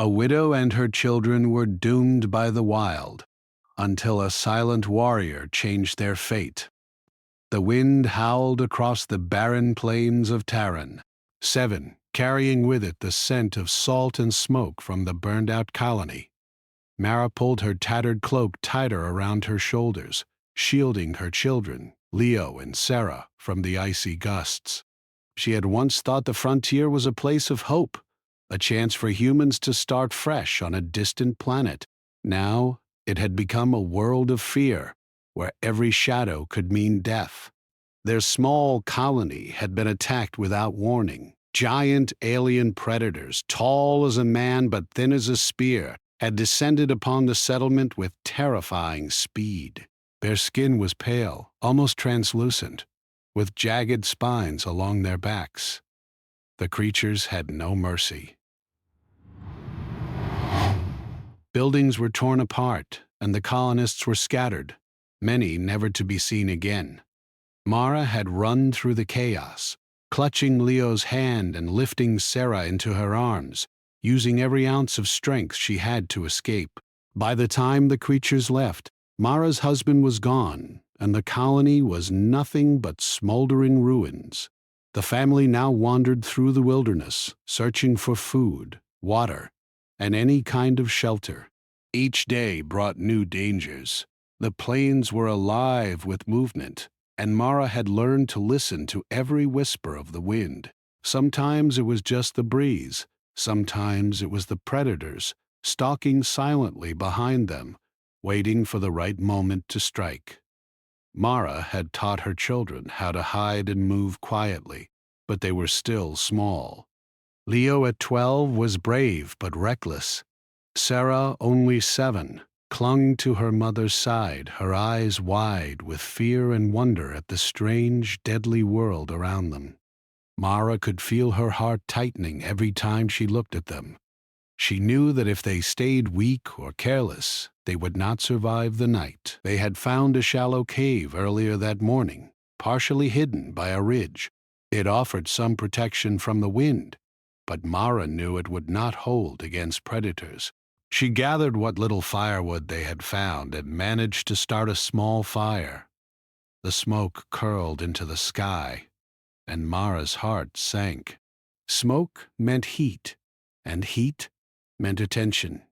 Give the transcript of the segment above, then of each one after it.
A widow and her children were doomed by the wild, until a silent warrior changed their fate. The wind howled across the barren plains of Taran, 7, carrying with it the scent of salt and smoke from the burned-out colony. Mara pulled her tattered cloak tighter around her shoulders, shielding her children, Leo and Sarah, from the icy gusts. She had once thought the frontier was a place of hope, a chance for humans to start fresh on a distant planet. Now it had become a world of fear, where every shadow could mean death. Their small colony had been attacked without warning. Giant alien predators, tall as a man but thin as a spear, had descended upon the settlement with terrifying speed. Their skin was pale, almost translucent, with jagged spines along their backs. The creatures had no mercy. Buildings were torn apart, and the colonists were scattered, many never to be seen again. Mara had run through the chaos, clutching Leo's hand and lifting Sarah into her arms, using every ounce of strength she had to escape. By the time the creatures left, Mara's husband was gone, and the colony was nothing but smoldering ruins. The family now wandered through the wilderness, searching for food, water, and any kind of shelter. Each day brought new dangers. The plains were alive with movement, and Mara had learned to listen to every whisper of the wind. Sometimes it was just the breeze, sometimes it was the predators, stalking silently behind them, waiting for the right moment to strike. Mara had taught her children how to hide and move quietly, but they were still small. Leo at 12 was brave but reckless. Sarah, only 7, clung to her mother's side, her eyes wide with fear and wonder at the strange, deadly world around them. Mara could feel her heart tightening every time she looked at them. She knew that if they stayed weak or careless, they would not survive the night. They had found a shallow cave earlier that morning, partially hidden by a ridge. It offered some protection from the wind, but Mara knew it would not hold against predators. She gathered what little firewood they had found and managed to start a small fire. The smoke curled into the sky, and Mara's heart sank. Smoke meant heat, and heat meant attention.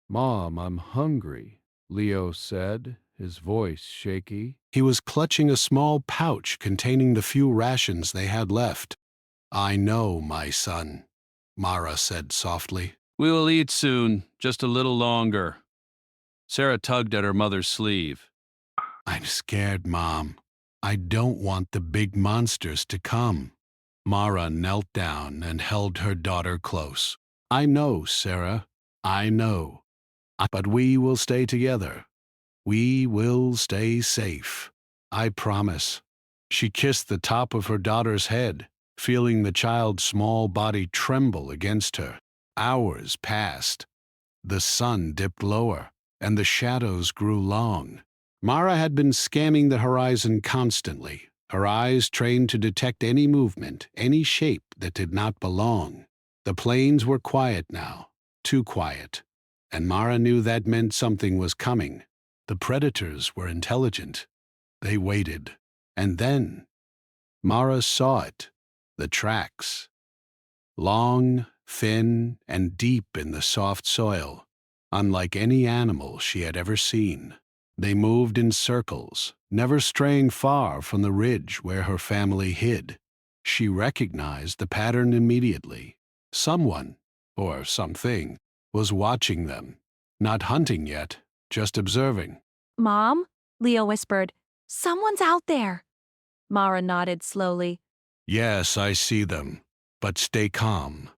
"Mom, I'm hungry," Leo said, his voice shaky. He was clutching a small pouch containing the few rations they had left. "I know, my son," Mara said softly. "We will eat soon, just a little longer." Sarah tugged at her mother's sleeve. "I'm scared, Mom. I don't want the big monsters to come." Mara knelt down and held her daughter close. "I know, Sarah, I know. But we will stay together. We will stay safe. I promise." She kissed the top of her daughter's head, feeling the child's small body tremble against her. Hours passed. The sun dipped lower, and the shadows grew long. Mara had been scanning the horizon constantly, her eyes trained to detect any movement, any shape that did not belong. The plains were quiet now, too quiet, and Mara knew that meant something was coming. The predators were intelligent. They waited, and then Mara saw it, the tracks. Long, thin, and deep in the soft soil, unlike any animal she had ever seen. They moved in circles, never straying far from the ridge where her family hid. She recognized the pattern immediately. Someone, or something, was watching them, not hunting yet, just observing. "Mom?" Leo whispered. "Someone's out there." Mara nodded slowly. "Yes, I see them, but stay calm."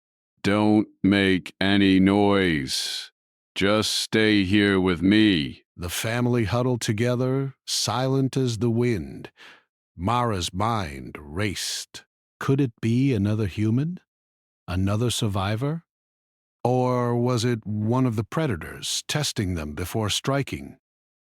"Don't make any noise. Just stay here with me." The family huddled together, silent as the wind. Mara's mind raced. Could it be another human? Another survivor? Or was it one of the predators, testing them before striking?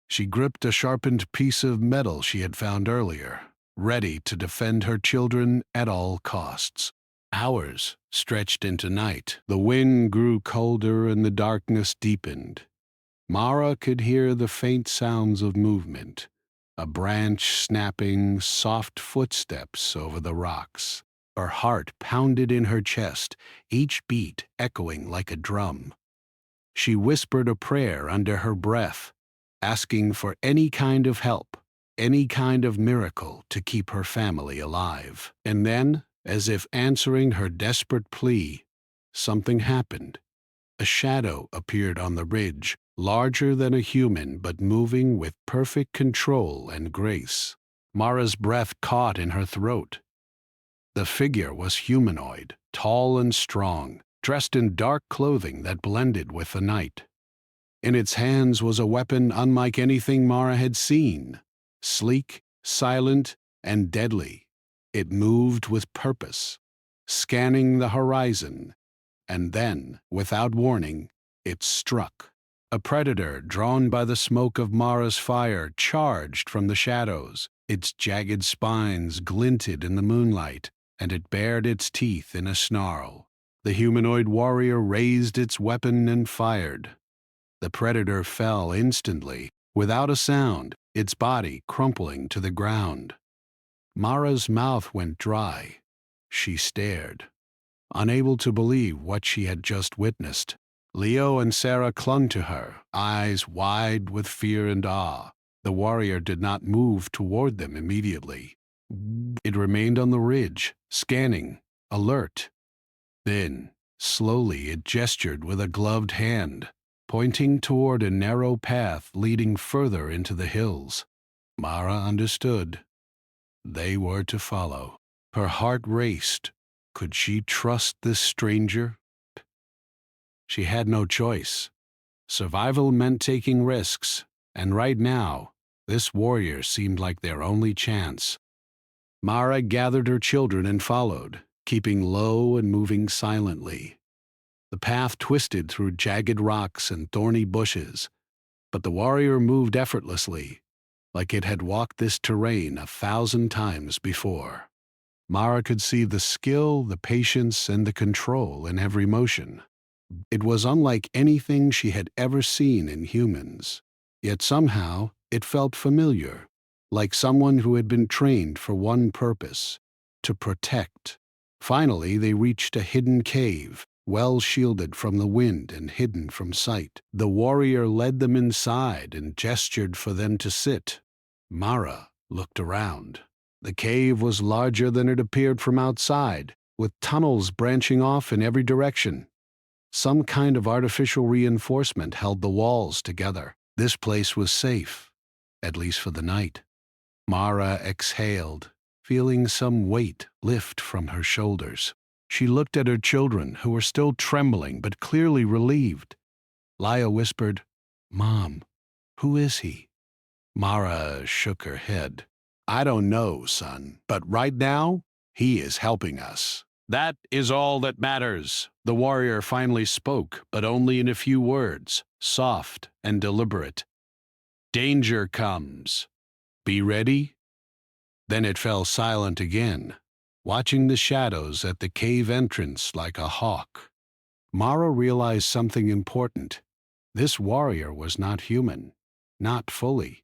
She gripped a sharpened piece of metal she had found earlier, ready to defend her children at all costs. Hours stretched into night. The wind grew colder and the darkness deepened. Mara could hear the faint sounds of movement, a branch snapping, soft footsteps over the rocks. Her heart pounded in her chest, each beat echoing like a drum. She whispered a prayer under her breath, asking for any kind of help, any kind of miracle to keep her family alive. And then, as if answering her desperate plea, something happened. A shadow appeared on the ridge, larger than a human but moving with perfect control and grace. Mara's breath caught in her throat. The figure was humanoid, tall and strong, dressed in dark clothing that blended with the night. In its hands was a weapon unlike anything Mara had seen, sleek, silent, and deadly. It moved with purpose, scanning the horizon, and then, without warning, it struck. A predator, drawn by the smoke of Mara's fire, charged from the shadows. Its jagged spines glinted in the moonlight, and it bared its teeth in a snarl. The humanoid warrior raised its weapon and fired. The predator fell instantly, without a sound, its body crumpling to the ground. Mara's mouth went dry. She stared, unable to believe what she had just witnessed. Leo and Sarah clung to her, eyes wide with fear and awe. The warrior did not move toward them immediately. It remained on the ridge, scanning, alert. Then, slowly, it gestured with a gloved hand, pointing toward a narrow path leading further into the hills. Mara understood. They were to follow. Her heart raced. Could she trust this stranger? She had no choice. Survival meant taking risks, and right now, this warrior seemed like their only chance. Mara gathered her children and followed, keeping low and moving silently. The path twisted through jagged rocks and thorny bushes, but the warrior moved effortlessly, like it had walked this terrain 1,000 times before. Mara could see the skill, the patience, and the control in every motion. It was unlike anything she had ever seen in humans, yet somehow it felt familiar, like someone who had been trained for one purpose: to protect. Finally, they reached a hidden cave, well shielded from the wind and hidden from sight. The warrior led them inside and gestured for them to sit. Mara looked around. The cave was larger than it appeared from outside, with tunnels branching off in every direction. Some kind of artificial reinforcement held the walls together. This place was safe, at least for the night. Mara exhaled, feeling some weight lift from her shoulders. She looked at her children, who were still trembling but clearly relieved. Laya whispered, "Mom, who is he?" Mara shook her head. "I don't know, son, but right now, he is helping us. That is all that matters." The warrior finally spoke, but only in a few words, soft and deliberate. "Danger comes. Be ready." Then it fell silent again, watching the shadows at the cave entrance like a hawk. Mara realized something important. This warrior was not human, not fully,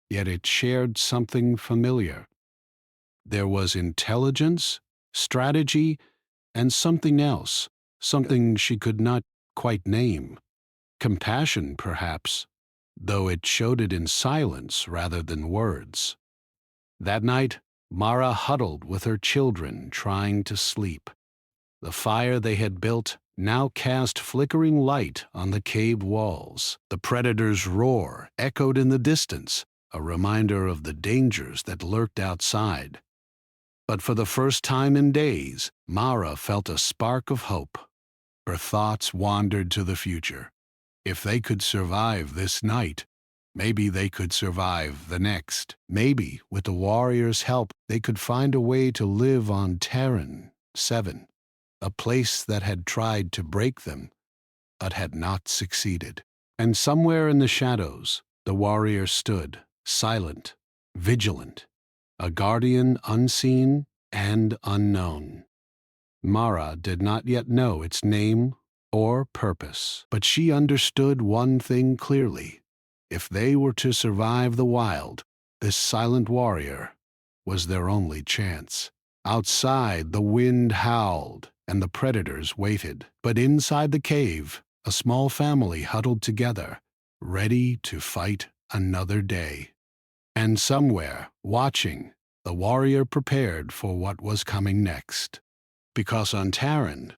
yet it shared something familiar. There was intelligence, strategy, and something else, something she could not quite name. Compassion, perhaps, though it showed it in silence rather than words. That night, Mara huddled with her children, trying to sleep. The fire they had built now cast flickering light on the cave walls. The predator's roar echoed in the distance, a reminder of the dangers that lurked outside. But for the first time in days, Mara felt a spark of hope. Her thoughts wandered to the future. If they could survive this night, maybe they could survive the next. Maybe, with the warrior's help, they could find a way to live on Terran 7, a place that had tried to break them, but had not succeeded. And somewhere in the shadows, the warrior stood, silent, vigilant, a guardian unseen and unknown. Mara did not yet know its name or purpose, but she understood one thing clearly. If they were to survive the wild, this silent warrior was their only chance. Outside, the wind howled and the predators waited, but inside the cave, a small family huddled together, ready to fight another day. And somewhere, watching, the warrior prepared for what was coming next. Because on Terran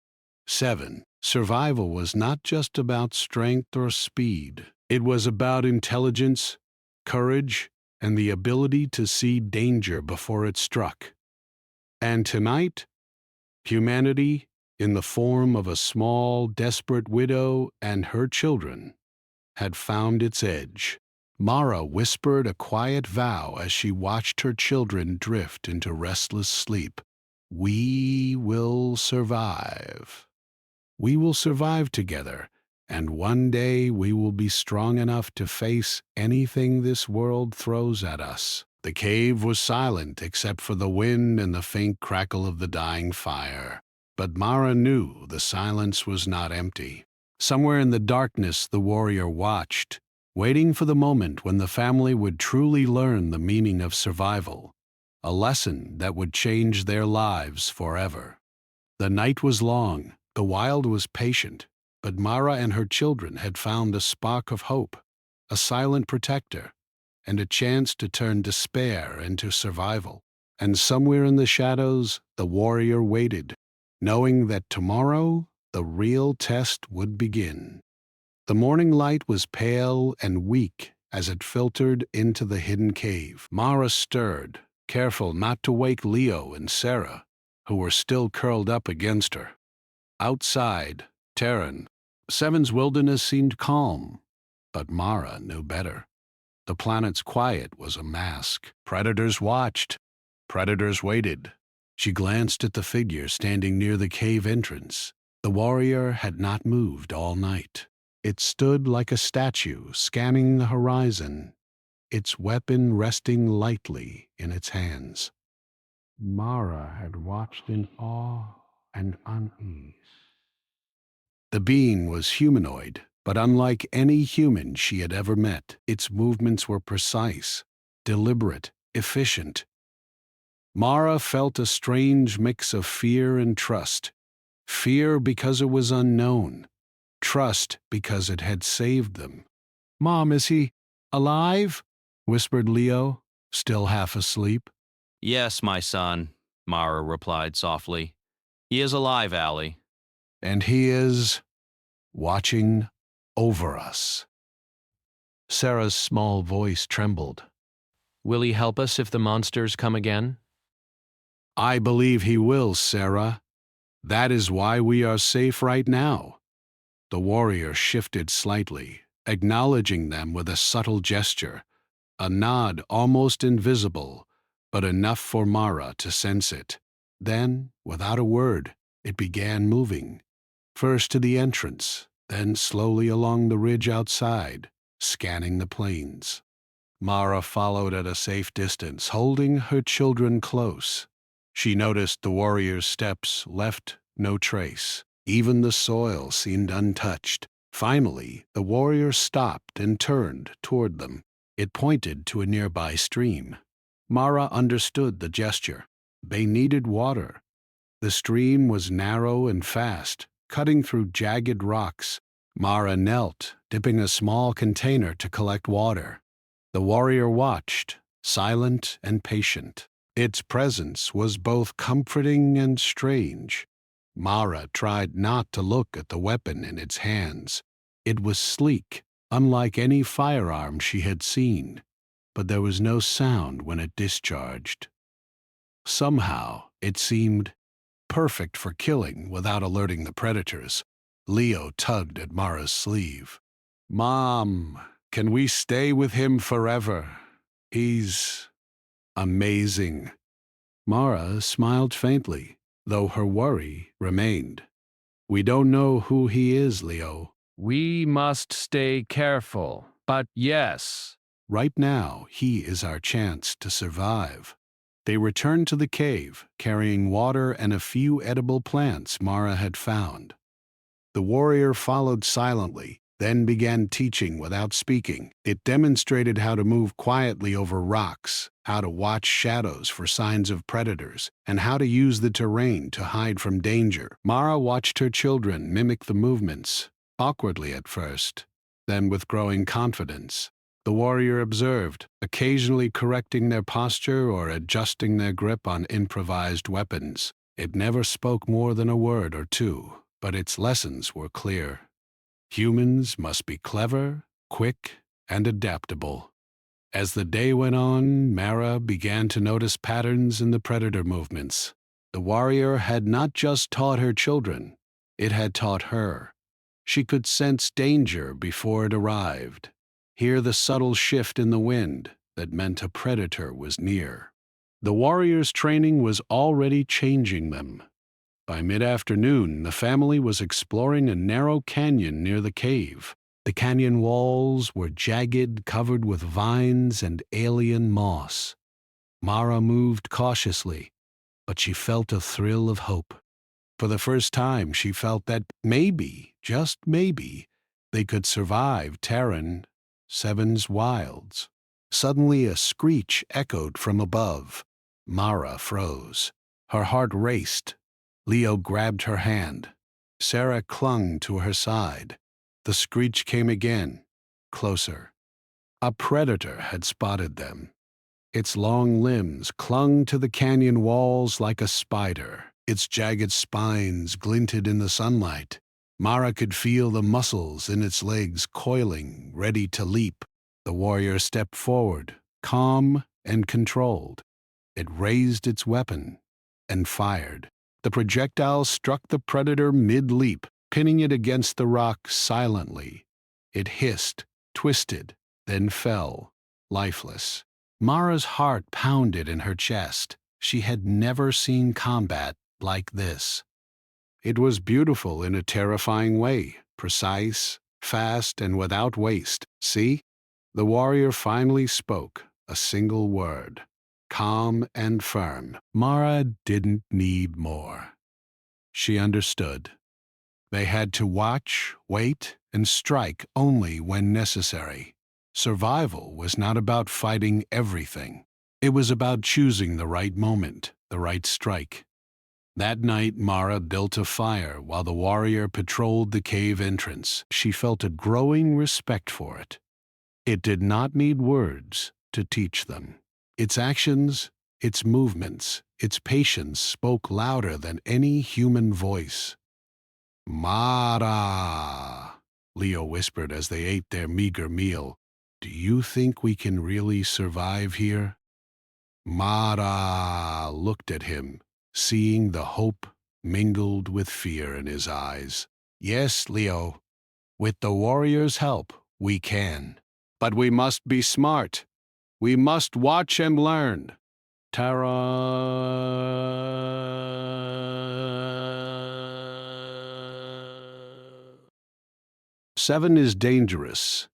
7, survival was not just about strength or speed. It was about intelligence, courage, and the ability to see danger before it struck. And tonight, humanity, in the form of a small, desperate widow and her children, had found its edge. Mara whispered a quiet vow as she watched her children drift into restless sleep. We will survive. We will survive together, and one day we will be strong enough to face anything this world throws at us. The cave was silent except for the wind and the faint crackle of the dying fire. But Mara knew the silence was not empty. Somewhere in the darkness the warrior watched, waiting for the moment when the family would truly learn the meaning of survival, a lesson that would change their lives forever. The night was long, the wild was patient, but Mara and her children had found a spark of hope, a silent protector, and a chance to turn despair into survival. And somewhere in the shadows, the warrior waited, knowing that tomorrow the real test would begin. The morning light was pale and weak as it filtered into the hidden cave. Mara stirred, careful not to wake Leo and Sarah, who were still curled up against her. Outside, Terran 7's wilderness seemed calm, but Mara knew better. The planet's quiet was a mask. Predators watched. Predators waited. She glanced at the figure standing near the cave entrance. The warrior had not moved all night. It stood like a statue, scanning the horizon, its weapon resting lightly in its hands. Mara had watched in awe and unease. The being was humanoid, but unlike any human she had ever met. Its movements were precise, deliberate, efficient. Mara felt a strange mix of fear and trust. Fear because it was unknown, trust because it had saved them. "Mom, is he alive?" whispered Leo, still half asleep. Yes, my son, Mara replied softly. He is alive, Allie. And he is watching over us. Sarah's small voice trembled. Will he help us if the monsters come again? I believe he will, Sarah. That is why we are safe right now. The warrior shifted slightly, acknowledging them with a subtle gesture, a nod almost invisible, but enough for Mara to sense it. Then, without a word, it began moving, first to the entrance, then slowly along the ridge outside, scanning the plains. Mara followed at a safe distance, holding her children close. She noticed the warrior's steps left no trace. Even the soil seemed untouched. Finally, the warrior stopped and turned toward them. It pointed to a nearby stream. Mara understood the gesture. They needed water. The stream was narrow and fast, cutting through jagged rocks. Mara knelt, dipping a small container to collect water. The warrior watched, silent and patient. Its presence was both comforting and strange. Mara tried not to look at the weapon in its hands. It was sleek, unlike any firearm she had seen, but there was no sound when it discharged. Somehow, it seemed perfect for killing without alerting the predators. Leo tugged at Mara's sleeve. "Mom, can we stay with him forever? He's amazing." Mara smiled faintly, though her worry remained. "We don't know who he is, Leo." We must stay careful, but yes. Right now, he is our chance to survive. They returned to the cave, carrying water and a few edible plants Mara had found. The warrior followed silently, then began teaching without speaking. It demonstrated how to move quietly over rocks, how to watch shadows for signs of predators, and how to use the terrain to hide from danger. Mara watched her children mimic the movements, awkwardly at first, then with growing confidence. The warrior observed, occasionally correcting their posture or adjusting their grip on improvised weapons. It never spoke more than a word or two, but its lessons were clear. Humans must be clever, quick, and adaptable. As the day went on, Mara began to notice patterns in the predator movements. The warrior had not just taught her children, it had taught her. She could sense danger before it arrived, hear the subtle shift in the wind that meant a predator was near. The warrior's training was already changing them. By mid-afternoon, the family was exploring a narrow canyon near the cave. The canyon walls were jagged, covered with vines and alien moss. Mara moved cautiously, but she felt a thrill of hope. For the first time, she felt that maybe, just maybe, they could survive Terran 7's wilds. Suddenly, a screech echoed from above. Mara froze. Her heart raced. Leo grabbed her hand. Sarah clung to her side. The screech came again, closer. A predator had spotted them. Its long limbs clung to the canyon walls like a spider. Its jagged spines glinted in the sunlight. Mara could feel the muscles in its legs coiling, ready to leap. The warrior stepped forward, calm and controlled. It raised its weapon and fired. The projectile struck the predator mid-leap, pinning it against the rock silently. It hissed, twisted, then fell, lifeless. Mara's heart pounded in her chest. She had never seen combat like this. It was beautiful in a terrifying way, precise, fast, and without waste. See? The warrior finally spoke, a single word. Calm and firm. Mara didn't need more. She understood. They had to watch, wait, and strike only when necessary. Survival was not about fighting everything. It was about choosing the right moment, the right strike. That night, Mara built a fire while the warrior patrolled the cave entrance. She felt a growing respect for it. It did not need words to teach them. Its actions, its movements, its patience spoke louder than any human voice. "Mara," Leo whispered as they ate their meager meal. "Do you think we can really survive here?" Mara looked at him, seeing the hope mingled with fear in his eyes. "Yes, Leo. With the warrior's help, we can. But we must be smart. We must watch and learn." Tara. "7 is dangerous,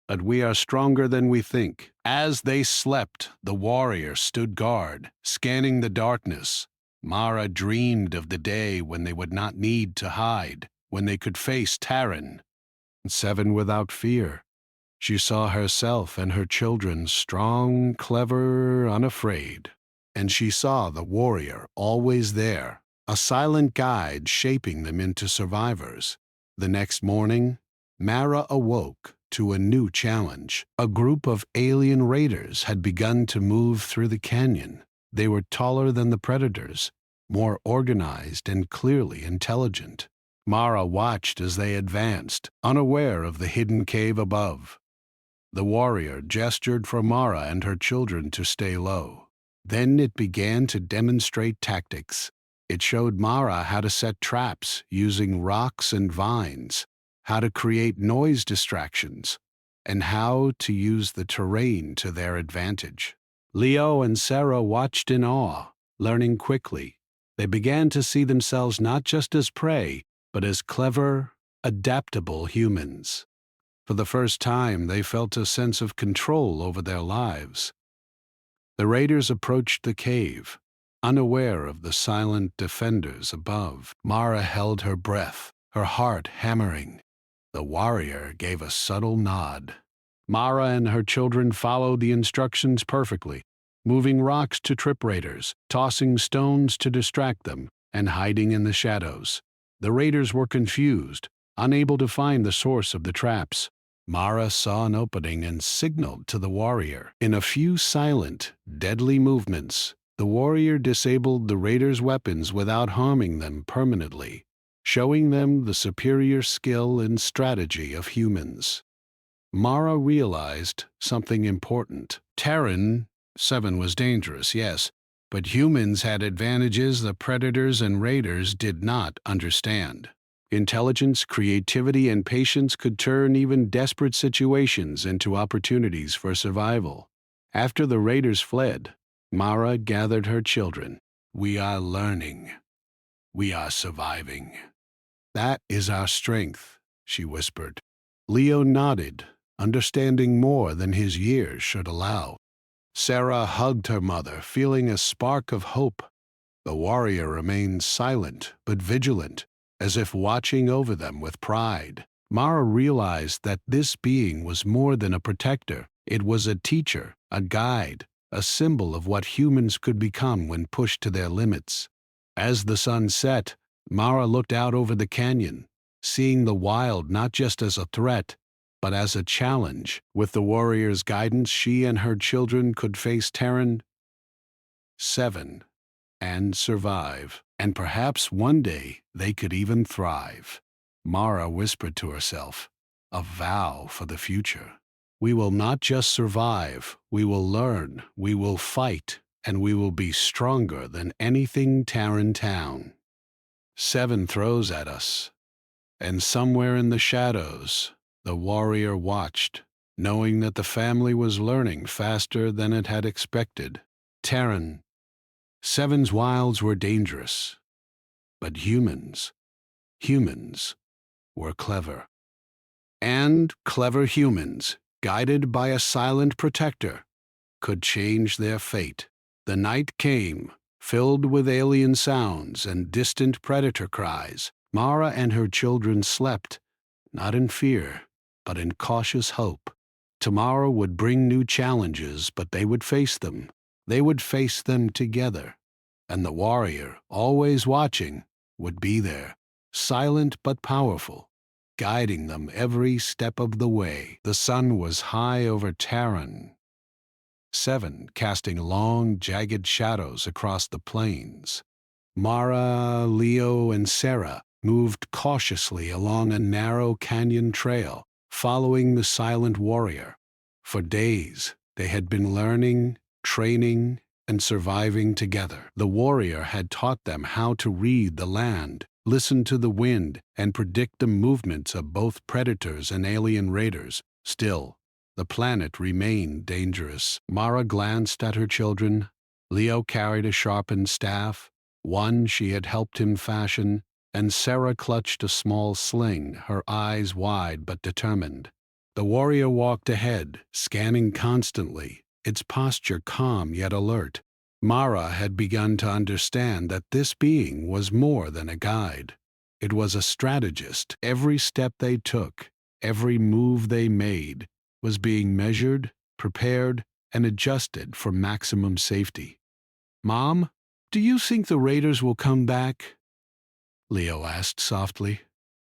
but we are stronger than we think." As they slept, the warrior stood guard, scanning the darkness. Mara dreamed of the day when they would not need to hide, when they could face Terran. 7 without fear. She saw herself and her children strong, clever, unafraid. And she saw the warrior always there, a silent guide shaping them into survivors. The next morning, Mara awoke to a new challenge. A group of alien raiders had begun to move through the canyon. They were taller than the predators, more organized and clearly intelligent. Mara watched as they advanced, unaware of the hidden cave above. The warrior gestured for Mara and her children to stay low. Then it began to demonstrate tactics. It showed Mara how to set traps using rocks and vines, how to create noise distractions, and how to use the terrain to their advantage. Leo and Sarah watched in awe, learning quickly. They began to see themselves not just as prey, but as clever, adaptable humans. For the first time, they felt a sense of control over their lives. The raiders approached the cave, unaware of the silent defenders above. Mara held her breath, her heart hammering. The warrior gave a subtle nod. Mara and her children followed the instructions perfectly, moving rocks to trip raiders, tossing stones to distract them, and hiding in the shadows. The raiders were confused, unable to find the source of the traps. Mara saw an opening and signaled to the warrior. In a few silent, deadly movements, the warrior disabled the raiders' weapons without harming them permanently, showing them the superior skill and strategy of humans. Mara realized something important. Terran, 7 was dangerous, yes, but humans had advantages the predators and raiders did not understand. Intelligence, creativity, and patience could turn even desperate situations into opportunities for survival. After the raiders fled, Mara gathered her children. We are learning. We are surviving. That is our strength, she whispered. Leo nodded, understanding more than his years should allow. Sarah hugged her mother, feeling a spark of hope. The warrior remained silent but vigilant, as if watching over them with pride. Mara realized that this being was more than a protector. It was a teacher, a guide, a symbol of what humans could become when pushed to their limits. As the sun set, Mara looked out over the canyon, seeing the wild not just as a threat, but as a challenge. With the warrior's guidance, she and her children could face Terran 7 and survive, and perhaps one day they could even thrive. Mara whispered to herself, a vow for the future. We will not just survive, we will learn, we will fight, and we will be stronger than anything Terran town. 7 throws at us, and somewhere in the shadows, the warrior watched, knowing that the family was learning faster than it had expected. Terran 7's wilds were dangerous, but humans were clever. And clever humans, guided by a silent protector, could change their fate. The night came, filled with alien sounds and distant predator cries. Mara and her children slept, not in fear, but in cautious hope. Tomorrow would bring new challenges, but they would face them. They would face them together. And the warrior, always watching, would be there, silent but powerful, guiding them every step of the way. The sun was high over Terran 7, casting long, jagged shadows across the plains. Mara, Leo, and Sarah moved cautiously along a narrow canyon trail, following the silent warrior. For days, they had been learning, training, and surviving together. The warrior had taught them how to read the land, listen to the wind, and predict the movements of both predators and alien raiders. Still, the planet remained dangerous. Mara glanced at her children. Leo carried a sharpened staff, one she had helped him fashion, and Sarah clutched a small sling, her eyes wide but determined. The warrior walked ahead, scanning constantly, its posture calm yet alert. Mara had begun to understand that this being was more than a guide. It was a strategist. Every step they took, every move they made, was being measured, prepared, and adjusted for maximum safety. Mom, do you think the raiders will come back? Leo asked softly.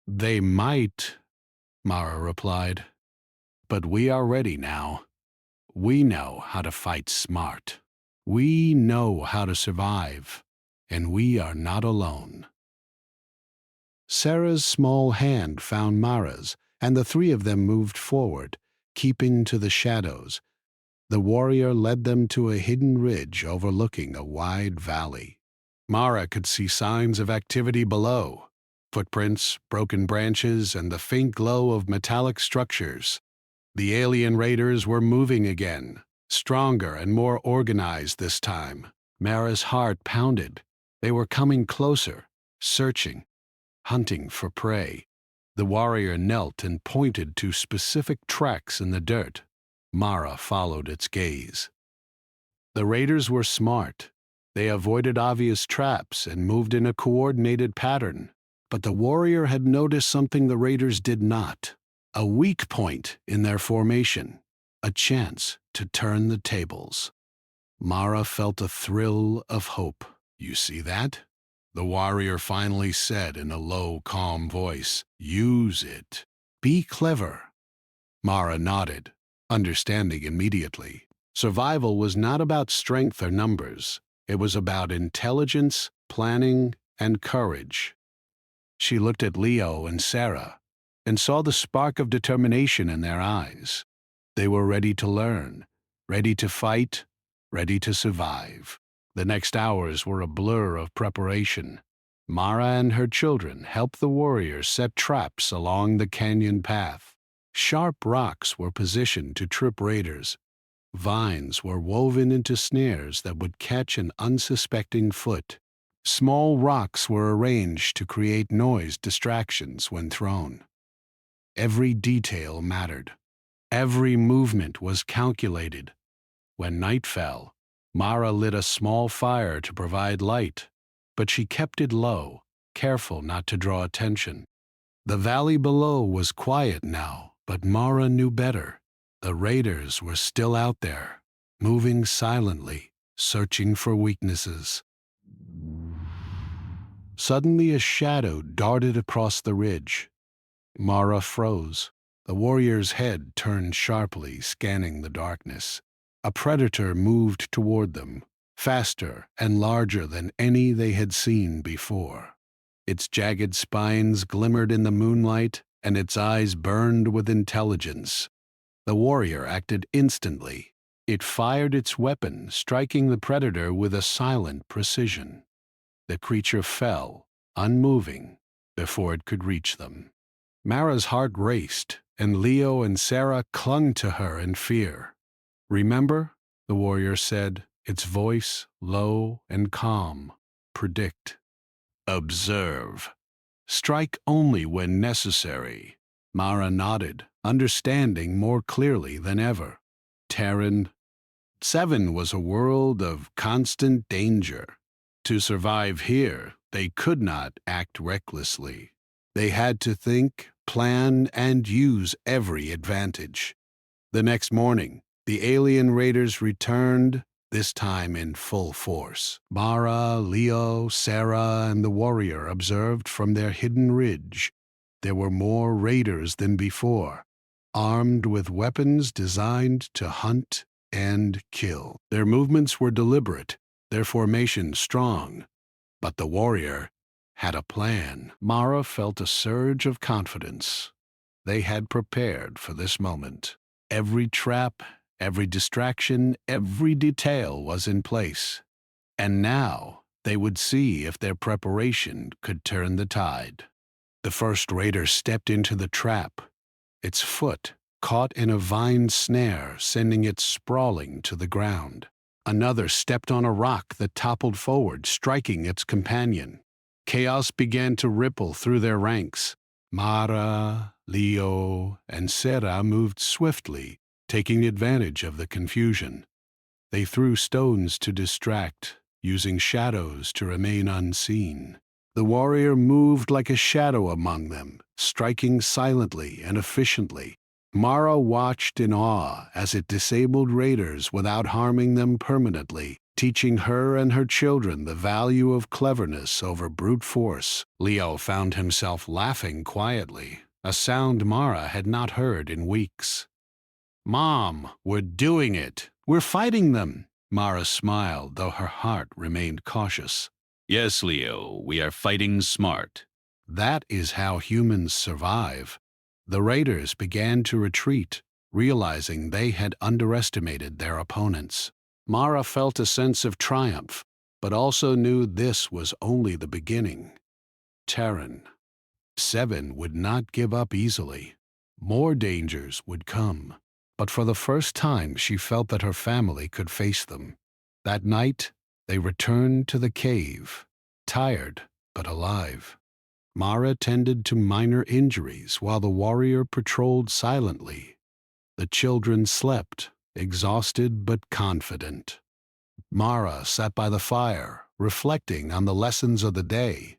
They might, Mara replied. But we are ready now. We know how to fight smart. We know how to survive, and we are not alone. Sarah's small hand found Mara's, and the three of them moved forward, keeping to the shadows. The warrior led them to a hidden ridge overlooking a wide valley. Mara could see signs of activity below, footprints, broken branches, and the faint glow of metallic structures. The alien raiders were moving again, stronger and more organized this time. Mara's heart pounded. They were coming closer, searching, hunting for prey. The warrior knelt and pointed to specific tracks in the dirt. Mara followed its gaze. The raiders were smart. They avoided obvious traps and moved in a coordinated pattern. But the warrior had noticed something the raiders did not: a weak point in their formation, a chance to turn the tables. Mara felt a thrill of hope. "You see that?" the warrior finally said in a low, calm voice. "Use it. Be clever." Mara nodded, understanding immediately. Survival was not about strength or numbers. It was about intelligence, planning, and courage. She looked at Leo and Sarah and saw the spark of determination in their eyes. They were ready to learn, ready to fight, ready to survive. The next hours were a blur of preparation. Mara and her children helped the warriors set traps along the canyon path. Sharp rocks were positioned to trip raiders. Vines were woven into snares that would catch an unsuspecting foot. Small rocks were arranged to create noise distractions when thrown. Every detail mattered. Every movement was calculated. When night fell, Mara lit a small fire to provide light, but she kept it low, careful not to draw attention. The valley below was quiet now, but Mara knew better. The raiders were still out there, moving silently, searching for weaknesses. Suddenly a shadow darted across the ridge. Mara froze. The warrior's head turned sharply, scanning the darkness. A predator moved toward them, faster and larger than any they had seen before. Its jagged spines glimmered in the moonlight, and its eyes burned with intelligence. The warrior acted instantly. It fired its weapon, striking the predator with a silent precision. The creature fell, unmoving, before it could reach them. Mara's heart raced, and Leo and Sarah clung to her in fear. "Remember," the warrior said, its voice low and calm. "Predict. Observe. Strike only when necessary." Mara nodded, understanding more clearly than ever. Terran 7 was a world of constant danger. To survive here, they could not act recklessly. They had to think, plan, and use every advantage. The next morning, the alien raiders returned, this time in full force. Mara, Leo, Sarah, and the warrior observed from their hidden ridge. There were more raiders than before, armed with weapons designed to hunt and kill. Their movements were deliberate, their formation strong, but the warrior had a plan. Mara felt a surge of confidence. They had prepared for this moment. Every trap, every distraction, every detail was in place. And now they would see if their preparation could turn the tide. The first raider stepped into the trap. Its foot caught in a vine snare, sending it sprawling to the ground. Another stepped on a rock that toppled forward, striking its companion. Chaos began to ripple through their ranks. Mara, Leo, and Sarah moved swiftly, taking advantage of the confusion. They threw stones to distract, using shadows to remain unseen. The warrior moved like a shadow among them, striking silently and efficiently. Mara watched in awe as it disabled raiders without harming them permanently, teaching her and her children the value of cleverness over brute force. Leo found himself laughing quietly, a sound Mara had not heard in weeks. "Mom, we're doing it. We're fighting them." Mara smiled, though her heart remained cautious. "Yes, Leo, we are fighting smart." That is how humans survive. The raiders began to retreat, realizing they had underestimated their opponents. Mara felt a sense of triumph, but also knew this was only the beginning. Terran 7 would not give up easily. More dangers would come, but for the first time she felt that her family could face them. That night, they returned to the cave, tired but alive. Mara tended to minor injuries while the warrior patrolled silently. The children slept, exhausted but confident. Mara sat by the fire, reflecting on the lessons of the day.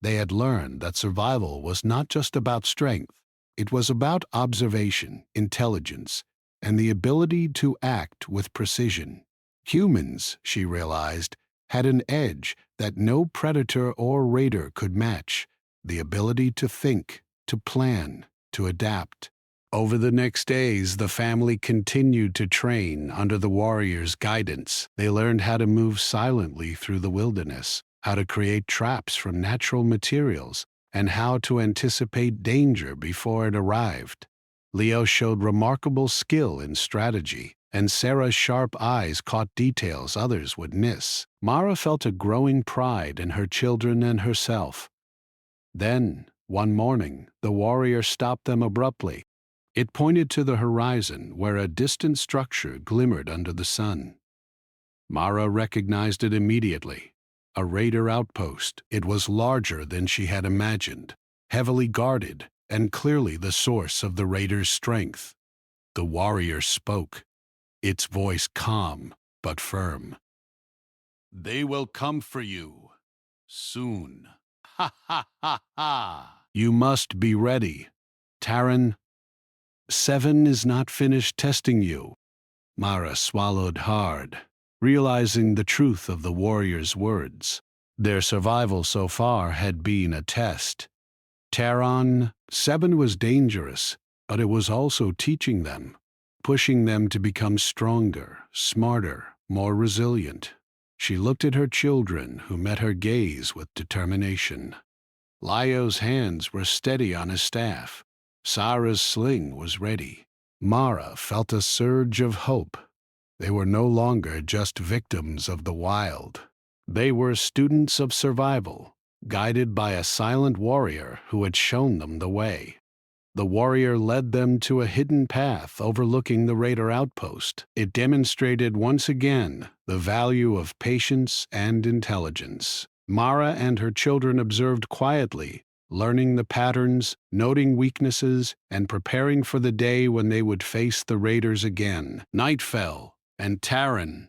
They had learned that survival was not just about strength, it was about observation, intelligence, and the ability to act with precision. Humans, she realized, had an edge that no predator or raider could match: the ability to think, to plan, to adapt. Over the next days, the family continued to train under the warriors' guidance. They learned how to move silently through the wilderness, how to create traps from natural materials, and how to anticipate danger before it arrived. Leo showed remarkable skill in strategy, and Sarah's sharp eyes caught details others would miss. Mara felt a growing pride in her children and herself. Then, one morning, the warrior stopped them abruptly. It pointed to the horizon, where a distant structure glimmered under the sun. Mara recognized it immediately. A raider outpost. It was larger than she had imagined, heavily guarded, and clearly the source of the raiders' strength. The warrior spoke, its voice calm but firm. "They will come for you. Soon. Ha ha ha ha! You must be ready. Taran, 7 is not finished testing you." Mara swallowed hard, realizing the truth of the warrior's words. Their survival so far had been a test. Taran, 7 was dangerous, but it was also teaching them, pushing them to become stronger, smarter, more resilient. She looked at her children, who met her gaze with determination. Lio's hands were steady on his staff. Sarah's sling was ready. Mara felt a surge of hope. They were no longer just victims of the wild. They were students of survival, guided by a silent warrior who had shown them the way. The warrior led them to a hidden path overlooking the raider outpost. It demonstrated once again the value of patience and intelligence. Mara and her children observed quietly, learning the patterns, noting weaknesses, and preparing for the day when they would face the raiders again. Night fell, and Taran,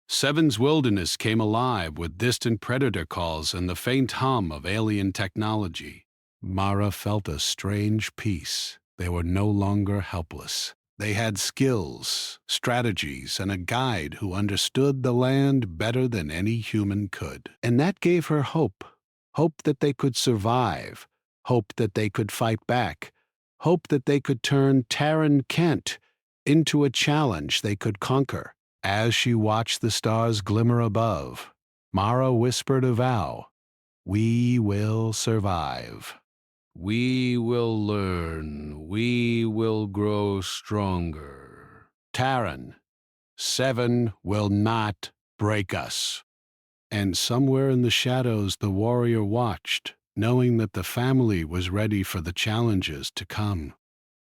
7's wilderness came alive with distant predator calls and the faint hum of alien technology. Mara felt a strange peace. They were no longer helpless. They had skills, strategies, and a guide who understood the land better than any human could. And that gave her hope. Hope that they could survive. Hope that they could fight back. Hope that they could turn Taran Kent into a challenge they could conquer. As she watched the stars glimmer above, Mara whispered a vow: "We will survive. We will learn. We will grow stronger. Taran, 7 will not break us." And somewhere in the shadows the warrior watched, knowing that the family was ready for the challenges to come.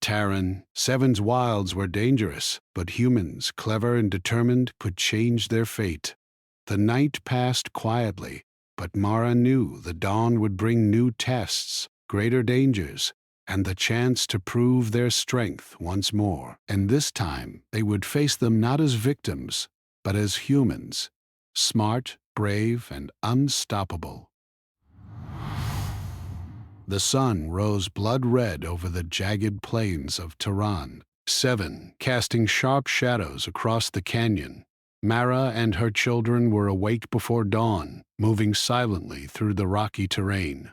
Taran, 7's wilds were dangerous, but humans, clever and determined, could change their fate. The night passed quietly, but Mara knew the dawn would bring new tests, greater dangers, and the chance to prove their strength once more. And this time they would face them not as victims, but as humans, smart, brave, and unstoppable. The sun rose blood-red over the jagged plains of Taran, 7 casting sharp shadows across the canyon. Mara and her children were awake before dawn, moving silently through the rocky terrain.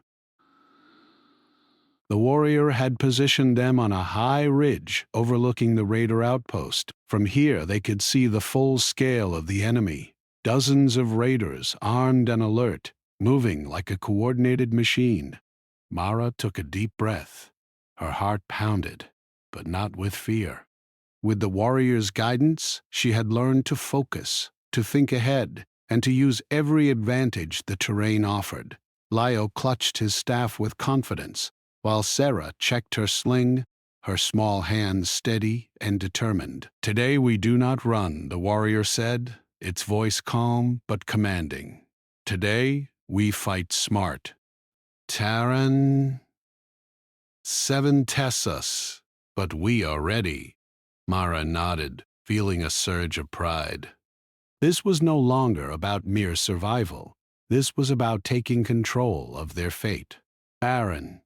The warrior had positioned them on a high ridge overlooking the raider outpost. From here they could see the full scale of the enemy. Dozens of raiders, armed and alert, moving like a coordinated machine. Mara took a deep breath. Her heart pounded, but not with fear. With the warrior's guidance, she had learned to focus, to think ahead, and to use every advantage the terrain offered. Lio clutched his staff with confidence, while Sarah checked her sling, her small hands steady and determined. "Today we do not run," the warrior said, its voice calm but commanding. "Today we fight smart." Taran, 7 tests us, but we are ready. Mara nodded, feeling a surge of pride. This was no longer about mere survival. This was about taking control of their fate. Aaron,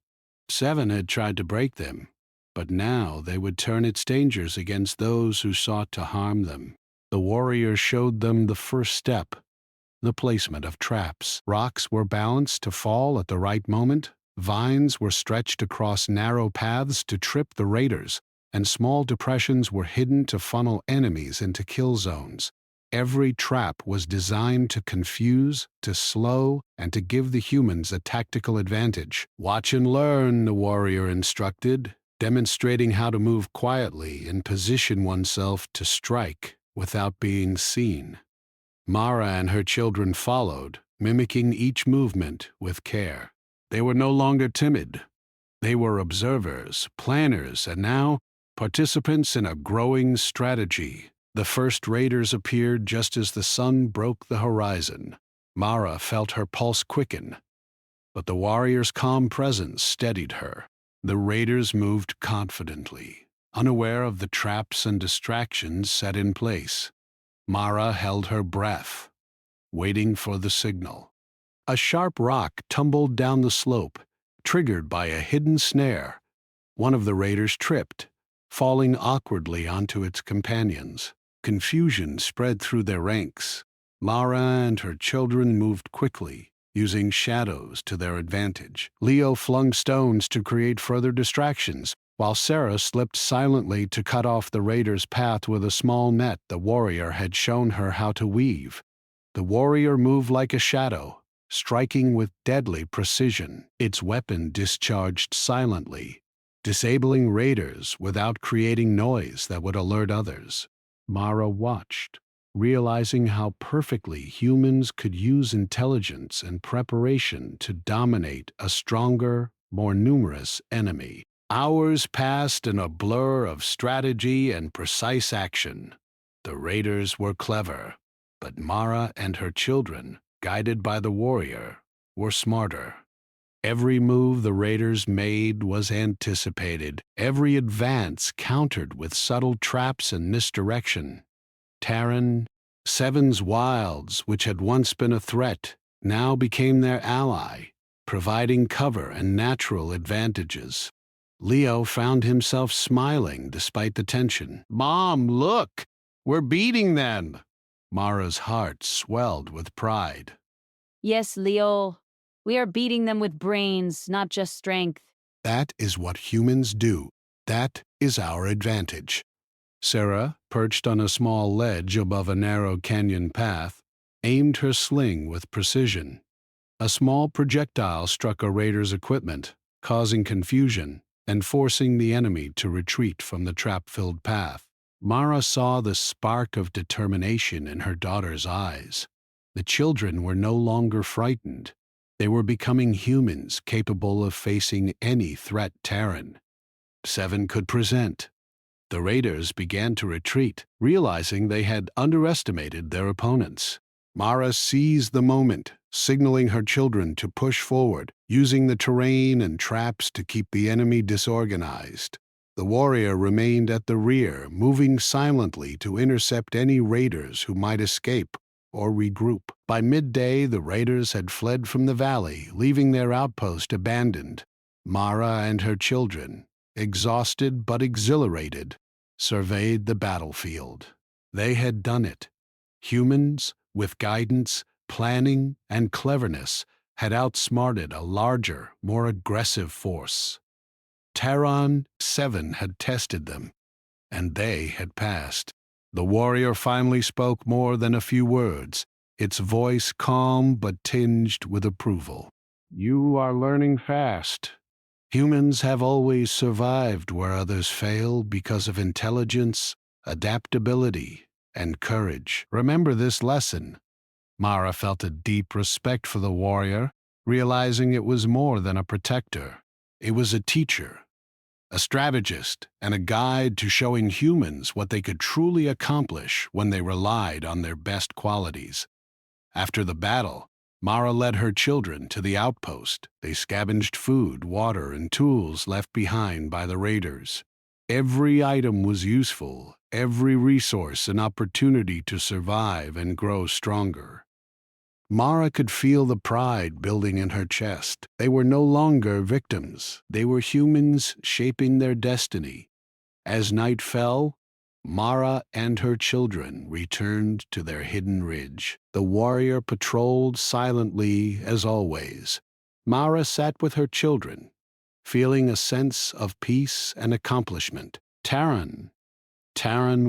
7 had tried to break them, but now they would turn its dangers against those who sought to harm them. The warrior showed them the first step, the placement of traps. Rocks were balanced to fall at the right moment, vines were stretched across narrow paths to trip the raiders, and small depressions were hidden to funnel enemies into kill zones. Every trap was designed to confuse, to slow, and to give the humans a tactical advantage. Watch and learn, the warrior instructed, demonstrating how to move quietly and position oneself to strike without being seen. Mara and her children followed, mimicking each movement with care. They were no longer timid. They were observers, planners, and now participants in a growing strategy. The first raiders appeared just as the sun broke the horizon. Mara felt her pulse quicken, but the warrior's calm presence steadied her. The raiders moved confidently, unaware of the traps and distractions set in place. Mara held her breath, waiting for the signal. A sharp rock tumbled down the slope, triggered by a hidden snare. One of the raiders tripped, falling awkwardly onto its companions. Confusion spread through their ranks. Mara and her children moved quickly, using shadows to their advantage. Leo flung stones to create further distractions, while Sarah slipped silently to cut off the raider's path with a small net the warrior had shown her how to weave. The warrior moved like a shadow, striking with deadly precision. Its weapon discharged silently, disabling raiders without creating noise that would alert others. Mara watched, realizing how perfectly humans could use intelligence and preparation to dominate a stronger, more numerous enemy. Hours passed in a blur of strategy and precise action. The raiders were clever, but Mara and her children, guided by the warrior, were smarter. Every move the raiders made was anticipated, every advance countered with subtle traps and misdirection. Terran, 7's wilds, which had once been a threat, now became their ally, providing cover and natural advantages. Leo found himself smiling despite the tension. "Mom, look! We're beating them!" Mara's heart swelled with pride. Yes, Leo. We are beating them with brains, not just strength. That is what humans do. That is our advantage. Sarah, perched on a small ledge above a narrow canyon path, aimed her sling with precision. A small projectile struck a raider's equipment, causing confusion and forcing the enemy to retreat from the trap-filled path. Mara saw the spark of determination in her daughter's eyes. The children were no longer frightened. They were becoming humans capable of facing any threat Terran 7 could present. The raiders began to retreat, realizing they had underestimated their opponents. Mara seized the moment, signaling her children to push forward, using the terrain and traps to keep the enemy disorganized. The warrior remained at the rear, moving silently to intercept any raiders who might escape or regroup. By midday, the raiders had fled from the valley, leaving their outpost abandoned. Mara and her children, exhausted but exhilarated, surveyed the battlefield. They had done it. Humans, with guidance, planning, and cleverness, had outsmarted a larger, more aggressive force. Terran 7 had tested them, and they had passed. The warrior finally spoke more than a few words, its voice calm but tinged with approval. "You are learning fast. Humans have always survived where others fail because of intelligence, adaptability, and courage. Remember this lesson." Mara felt a deep respect for the warrior, realizing it was more than a protector. It was a teacher, a strategist, and a guide to showing humans what they could truly accomplish when they relied on their best qualities. After the battle, Mara led her children to the outpost. They scavenged food, water, and tools left behind by the raiders. Every item was useful, every resource an opportunity to survive and grow stronger. Mara could feel the pride building in her chest. They were no longer victims. They were humans shaping their destiny. As night fell, Mara and her children returned to their hidden ridge. The warrior patrolled silently as always. Mara sat with her children, feeling a sense of peace and accomplishment. Taran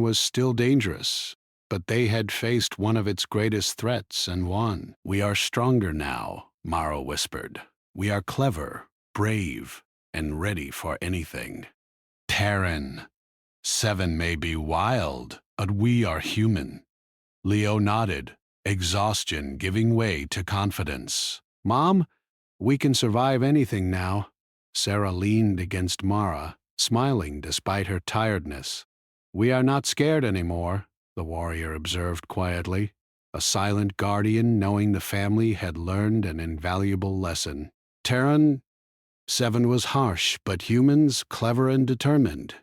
was still dangerous, but they had faced one of its greatest threats and won. "We are stronger now," Mara whispered. "We are clever, brave, and ready for anything." Taran, 7 may be wild, but we are human. Leo nodded, exhaustion giving way to confidence. "Mom, we can survive anything now." Sarah leaned against Mara, smiling despite her tiredness. "We are not scared anymore," the warrior observed quietly, a silent guardian knowing the family had learned an invaluable lesson. Taran, 7 was harsh, but humans, clever and determined,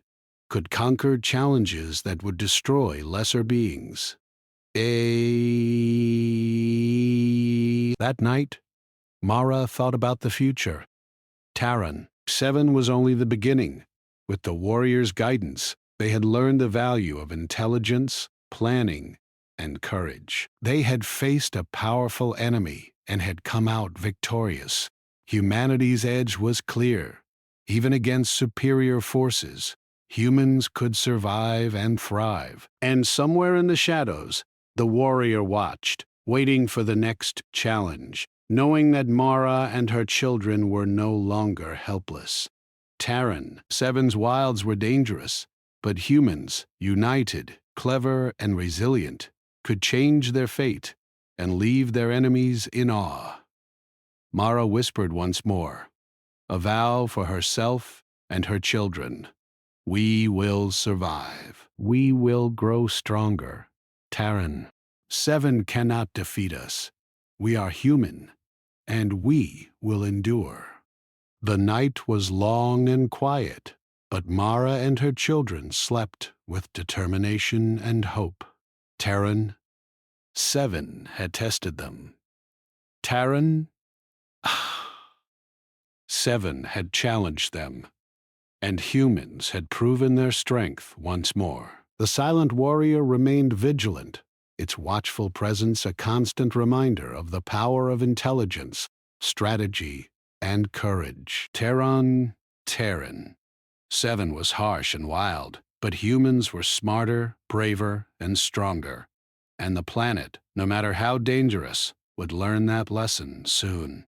could conquer challenges that would destroy lesser beings. That night, Mara thought about the future. Taran, 7 was only the beginning. With the warrior's guidance, they had learned the value of intelligence, planning, and courage. They had faced a powerful enemy and had come out victorious. Humanity's edge was clear. Even against superior forces, humans could survive and thrive. And somewhere in the shadows, the warrior watched, waiting for the next challenge, knowing that Mara and her children were no longer helpless. Taran, 7's wilds were dangerous, but humans, united, clever, and resilient, could change their fate and leave their enemies in awe. Mara whispered once more, a vow for herself and her children. "We will survive. We will grow stronger. Taran, 7 cannot defeat us. We are human, and we will endure." The night was long and quiet, but Mara and her children slept with determination and hope. Taran, 7 had tested them. Taran, 7 had challenged them, and humans had proven their strength once more. The silent warrior remained vigilant, its watchful presence a constant reminder of the power of intelligence, strategy, and courage. Taran, 7 was harsh and wild, but humans were smarter, braver, and stronger. And the planet, no matter how dangerous, would learn that lesson soon.